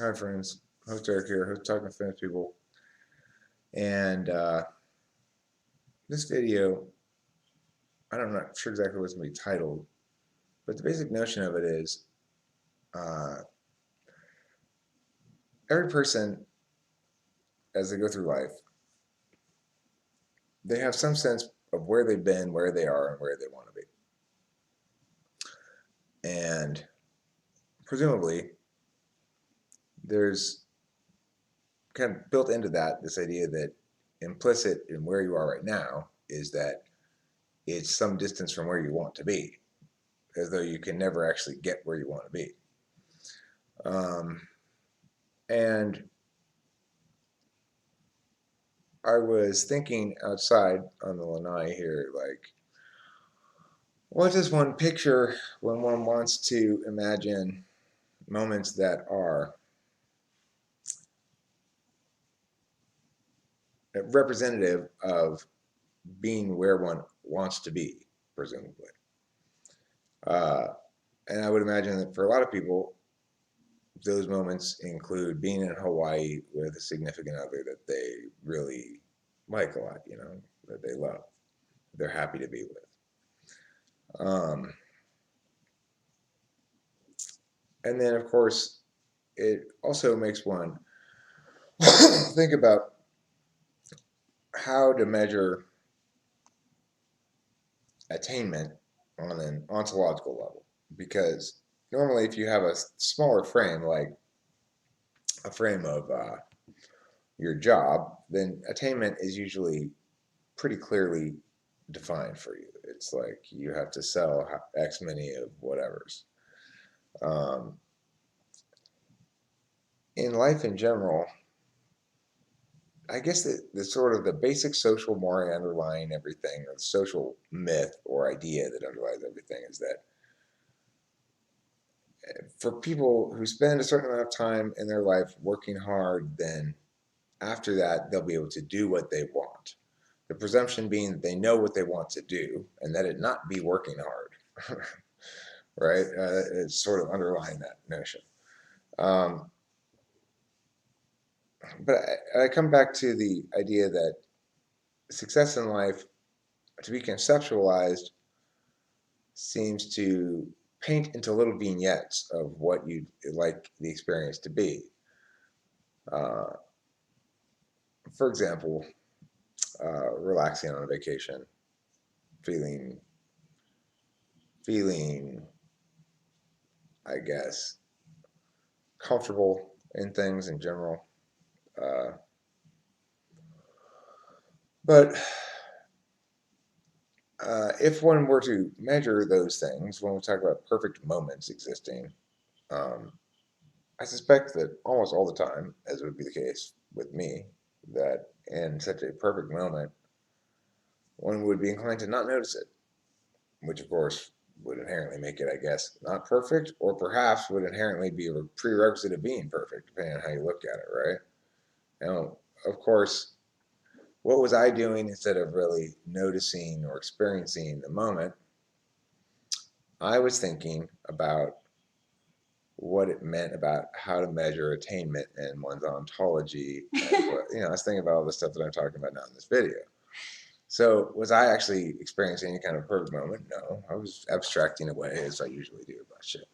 Hi, friends. Host Eric here, host Talking to Famous People. And this video, I'm not sure exactly what it's going to be titled, but the basic notion of it is uh, every person, as they go through life, they have some sense of where they've been, where they are, and where they want to be. And presumably, there's kind of built into that this idea that implicit in where you are right now is that it's some distance from where you want to be, as though you can never actually get where you want to be. Um, and I was thinking outside on the lanai here, like, what does one picture when one wants to imagine moments that are representative of being where one wants to be, presumably? Uh, and I would imagine that for a lot of people, those moments include being in Hawaii with a significant other that they really like a lot, that they love, they're happy to be with. And then, of course, it also makes one think about how to measure attainment on an ontological level. Because normally, if you have a smaller frame, like a frame of your job, then attainment is usually pretty clearly defined for you. It's like you have to sell X many of whatever's. Um, in life in general, I guess the sort of the basic social mores underlying everything, or the social myth or idea that underlies everything, is that for people who spend a certain amount of time in their life working hard, then after that they'll be able to do what they want. The presumption being that they know what they want to do, and that it not be working hard, right? It's sort of underlying that notion. Um, but I come back to the idea that success in life, to be conceptualized, seems to paint into little vignettes of what you'd like the experience to be. Uh, for example, relaxing on a vacation, feeling, feeling, I guess, comfortable in things in general. Uh, but if one were to measure those things, when we talk about perfect moments existing, um, I suspect that almost all the time, as would be the case with me, that in such a perfect moment, one would be inclined to not notice it, which of course would inherently make it, I guess, not perfect, or perhaps would inherently be a prerequisite of being perfect, depending on how you look at it, right? Now, of course, what was I doing instead of really noticing or experiencing the moment? I was thinking about what it meant about how to measure attainment and one's ontology. And what, I was thinking about all the stuff that I'm talking about now in this video. So, was I actually experiencing any kind of perfect moment? No, I was abstracting away as I usually do about shit.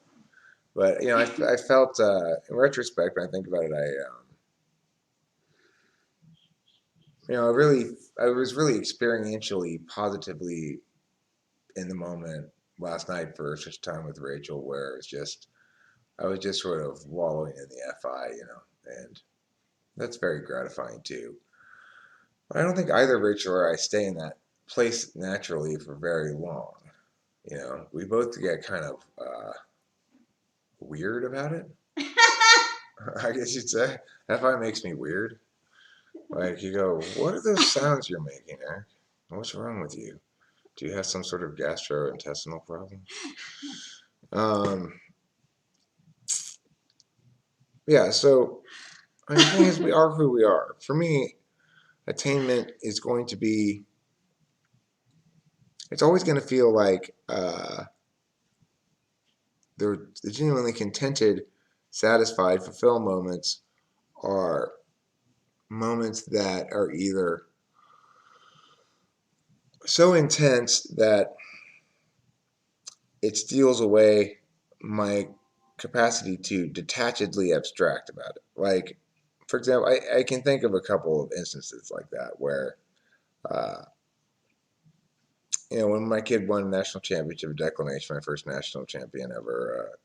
But I felt in retrospect when I think about it, I was really experientially, positively in the moment last night for such time with Rachel, where it's just I was just sort of wallowing in the fi, and that's very gratifying too. But I don't think either Rachel or I stay in that place naturally for very long. We both get kind of weird about it. I guess you'd say fi makes me weird. Like you go, what are those sounds you're making, Eric? What's wrong with you? Do you have some sort of gastrointestinal problem? Um, yeah. So I mean, the thing is, we are who we are. For me, attainment is going to be. It's always going to feel like they're genuinely contented satisfied, fulfilled moments are moments that are either so intense that it steals away my capacity to detachedly abstract about it. Like, for example, I can think of a couple of instances like that where, uh, when my kid won a national championship of declamation, my first national champion ever,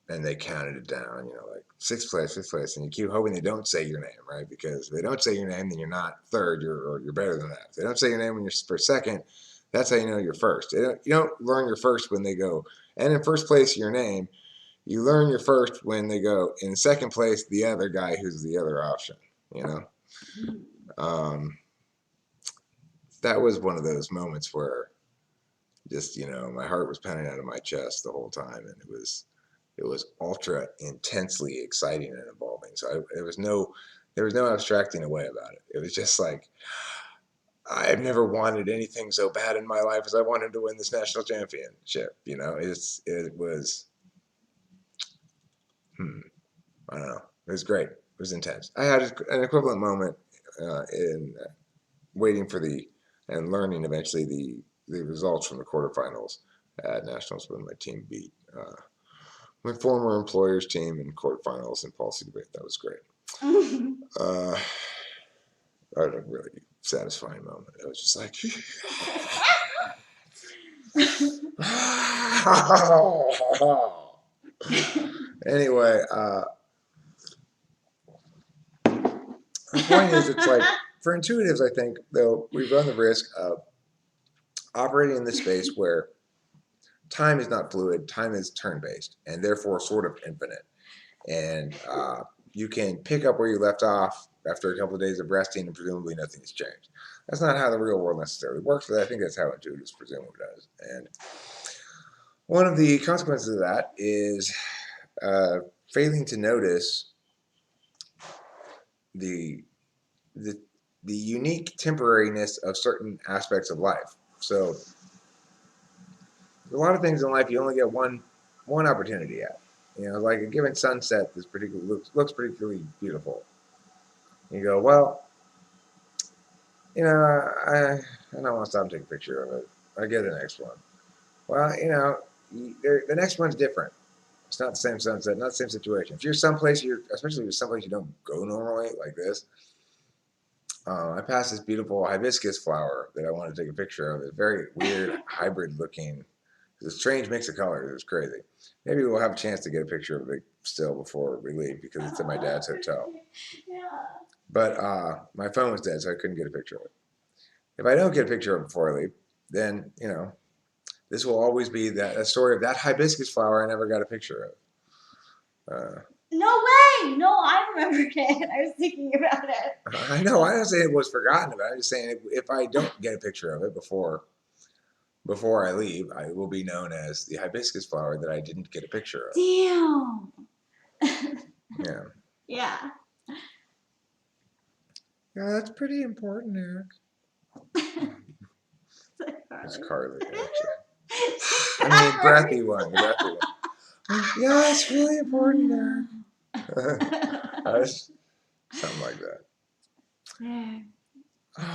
and they counted it down, like sixth place, and you keep hoping they don't say your name, right? Because if they don't say your name, then you're not third, you're better than that. If they don't say your name when you're for second, that's how you know you're first. You don't learn your first when they go, and in first place, your name. You learn your first when they go in second place, the other guy who's the other option, you know? Um, that was one of those moments where just, my heart was pounding out of my chest the whole time. And it was ultra intensely exciting and involving. So there was no abstracting away about it. It was just like, I've never wanted anything so bad in my life as I wanted to win this national championship. It was, I don't know. It was great. It was intense. I had an equivalent moment in waiting for and learning eventually the results from the quarterfinals at nationals when my team beat my former employer's team in quarterfinals in policy debate. That was great. uh, that was a really satisfying moment. It was just like, anyway, the point is, it's like, for intuitives, I think, though, we run the risk of operating in this space where time is not fluid, time is turn-based, and therefore sort of infinite. And you can pick up where you left off after a couple of days of resting, and presumably nothing has changed. That's not how the real world necessarily works, but I think that's how intuitives presumably does. And one of the consequences of that is failing to notice the the unique temporariness of certain aspects of life. So a lot of things in life you only get one opportunity at. Like a given sunset is looks particularly beautiful. You go, well, I don't want to stop and take a picture of it. I get the next one. Well, the next one's different. It's not the same sunset, not the same situation. If you're someplace especially if you're someplace you don't go normally, like this. I passed this beautiful hibiscus flower that I wanted to take a picture of. It's very weird, hybrid looking. It's a strange mix of colors. It was crazy. Maybe we'll have a chance to get a picture of it still before we leave because it's at my dad's hotel. Yeah. But my phone was dead, so I couldn't get a picture of it. If I don't get a picture of it before I leave, then, this will always be a story of that hibiscus flower I never got a picture of. No way! No, I remembered it. I was thinking about it. I know. I don't say it was forgotten about. I'm just saying if I don't get a picture of it before I leave, I will be known as the hibiscus flower that I didn't get a picture of. Damn. Yeah. Yeah. Yeah, that's pretty important, Eric. It's Carly, actually. I mean, breathy one. Yeah, it's really important, Eric. Something like that. Yeah.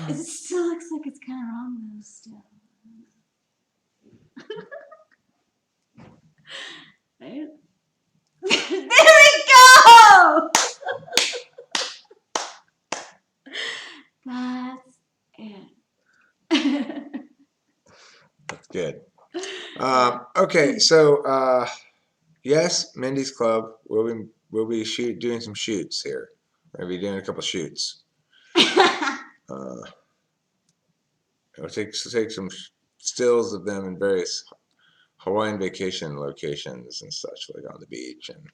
It still looks like it's kind of wrong, though, still. Right? There we go! That's it. That's good. Okay, so yes, Mindy's Club. We'll be doing some shoots here. We'll be doing a couple shoots. We'll take some stills of them in various Hawaiian vacation locations and such, like on the beach and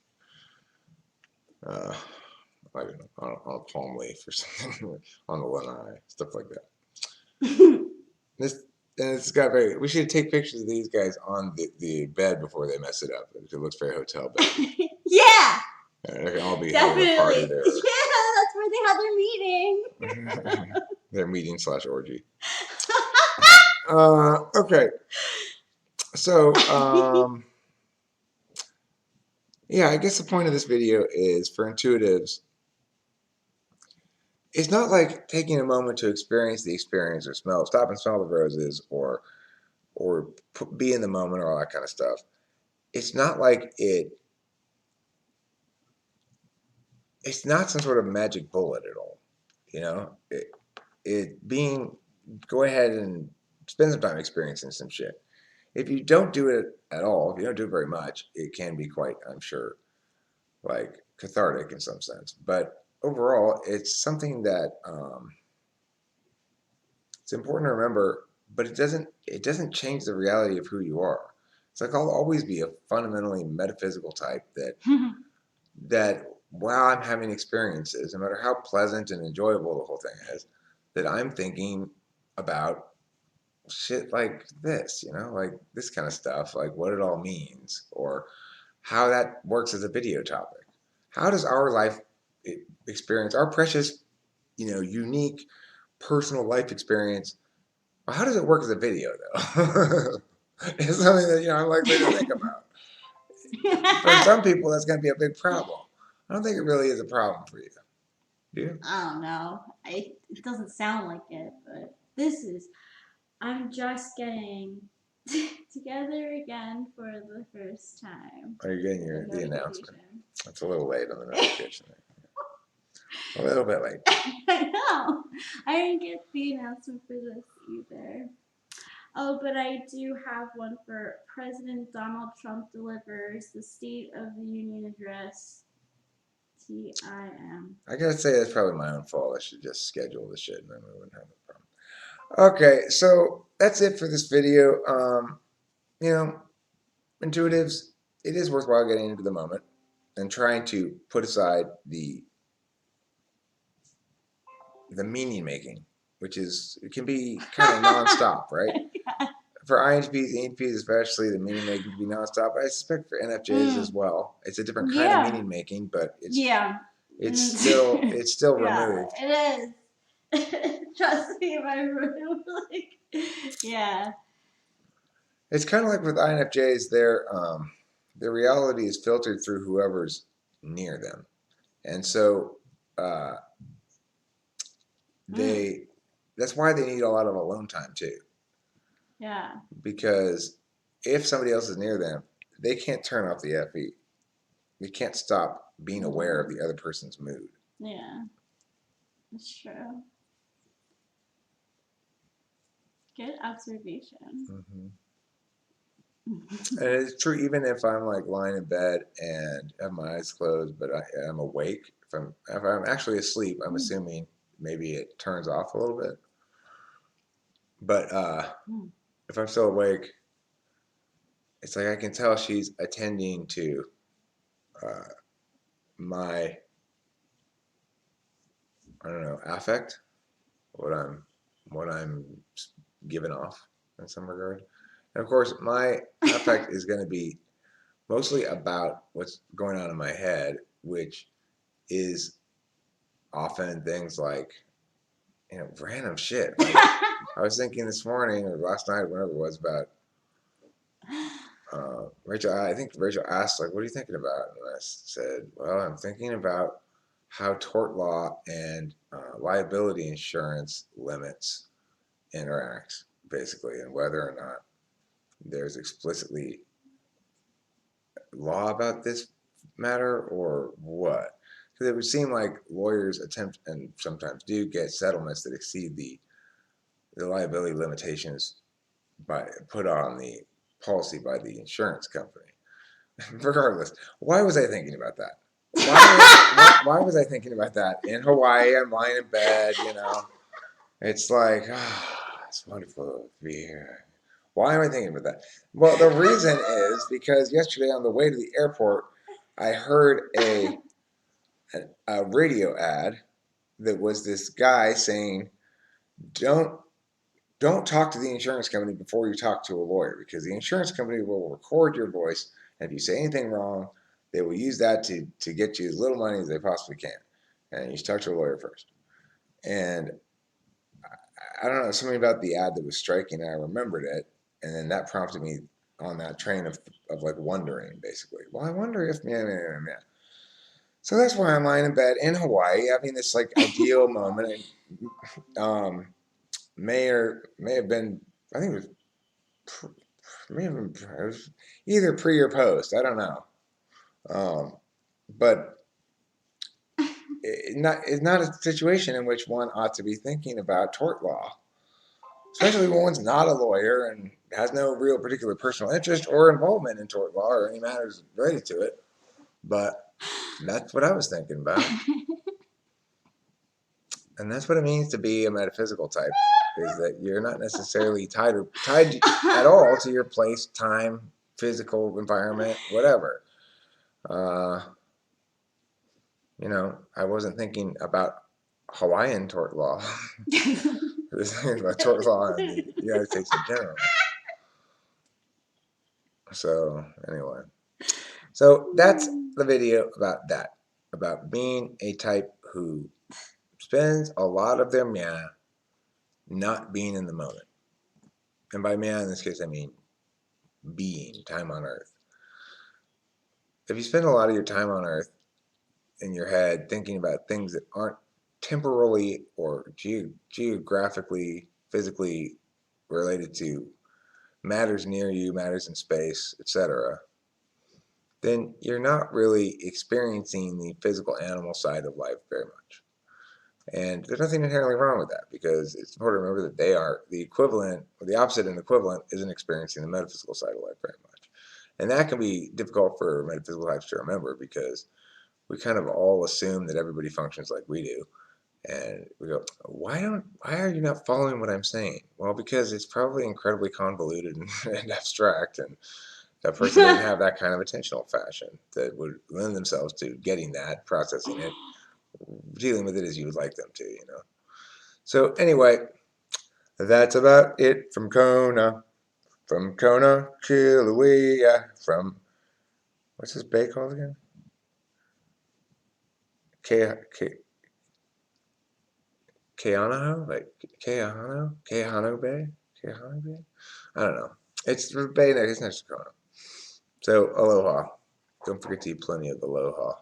I don't know, on a palm leaf or something, on the lanai, stuff like that. We should take pictures of these guys on the bed before they mess it up. It looks very hotel bed. Yeah. They can all be definitely having a party there. Yeah, that's where they have their meeting. Their meeting / orgy. Okay. So, Yeah, I guess the point of this video is for intuitives. It's not like taking a moment to experience the experience or stop and smell the roses, or be in the moment, or all that kind of stuff. It's not like it's not some sort of magic bullet at all. You know, it being go ahead and spend some time experiencing some shit. If you don't do it at all, if you don't do it very much, it can be quite, I'm sure, like cathartic in some sense. But overall, it's something that it's important to remember. But it doesn't change the reality of who you are. It's like I'll always be a fundamentally metaphysical type that while I'm having experiences, no matter how pleasant and enjoyable the whole thing is, that I'm thinking about shit like this, like this kind of stuff, like what it all means, or how that works as a video topic. How does our life experience, our precious, unique personal life experience, how does it work as a video though? It's something that I'm likely to think about. For some people, that's going to be a big problem. I don't think it really is a problem for you. Do you? I don't know. It doesn't sound like it, but I'm just getting together again for the first time. Are you getting The the announcement? notification. It's a little late on the notification. A little bit late. I know. I didn't get the announcement for this either. Oh, but I do have one for President Donald Trump delivers the State of the Union address. TIM. I gotta say that's probably my own fault. I should just schedule the shit and then we wouldn't have a problem. Okay, so that's it for this video. You know, intuitives, it is worthwhile getting into the moment and trying to put aside the meaning making, which it can be kind of nonstop, right? For INTPs, ENTPs especially, the meaning making can be nonstop. I suspect for NFJs as well. It's a different kind of meaning making, but it's still removed. It is. Trust me, if I remove yeah. It's kind of like with INFJs, their reality is filtered through whoever's near them, and so that's why they need a lot of alone time too. Yeah. Because if somebody else is near them, they can't turn off the FE. You can't stop being aware of the other person's mood. Yeah. That's true. Good observation. Mm-hmm. And it's true even if I'm like lying in bed and have my eyes closed, but I'm awake. If I'm actually asleep, I'm assuming maybe it turns off a little bit. But if I'm still awake, it's like I can tell she's attending to my, I don't know, affect, what I'm giving off in some regard. And of course, my affect is going to be mostly about what's going on in my head, which is often things like, random shit. Like, I was thinking this morning or last night, whenever it was, about Rachel. I think Rachel asked, like, what are you thinking about? And I said, well, I'm thinking about how tort law and liability insurance limits interact, basically, and whether or not there's explicitly law about this matter or what. Because it would seem like lawyers attempt, and sometimes do, get settlements that exceed the liability limitations put on the policy by the insurance company. Regardless, why was I thinking about that? Why was I thinking about that? In Hawaii, I'm lying in bed, It's like, it's wonderful to be here. Why am I thinking about that? Well, the reason is because yesterday on the way to the airport, I heard a radio ad that was this guy saying, don't talk to the insurance company before you talk to a lawyer, because the insurance company will record your voice, and if you say anything wrong, they will use that to get you as little money as they possibly can. And you should talk to a lawyer first. And I don't know, something about the ad that was striking, and I remembered it, and then that prompted me on that train of like wondering, basically. Well, I wonder if yeah. So that's why I'm lying in bed in Hawaii, having this like ideal moment. And may have been, I think it was, may have been, it was either pre or post. I don't know. But it's not a situation in which one ought to be thinking about tort law, especially when one's not a lawyer and has no real particular personal interest or involvement in tort law or any matters related to it. But that's what I was thinking about. And that's what it means to be a metaphysical type, is that you're not necessarily tied at all to your place, time, physical environment, whatever. You know, I wasn't thinking about Hawaiian tort law. I was thinking about tort law in the United States in general. So anyway, so that's the video about that, about being a type who spends a lot of their mia not being in the moment. And by mia in this case, I mean being, time on earth. If you spend a lot of your time on earth in your head thinking about things that aren't temporally or geographically, physically related to matters near you, matters in space, etc., then you're not really experiencing the physical animal side of life very much. And there's nothing inherently wrong with that, because it's important to remember that they are the equivalent, or the opposite and equivalent isn't experiencing the metaphysical side of life very much. And that can be difficult for metaphysical types to remember, because we kind of all assume that everybody functions like we do. And we go, why are you not following what I'm saying? Well, because it's probably incredibly convoluted and abstract, and that person didn't have that kind of attentional fashion that would lend themselves to getting that, processing it, dealing with it as you would like them to, you know. So anyway, that's about it from Kona, Kilauea, from, what's this bay called again? Keauhana, like Keauhana Bay, Keauhana Bay. I don't know. It's the bay next to Kona. So aloha. Don't forget to eat plenty of aloha.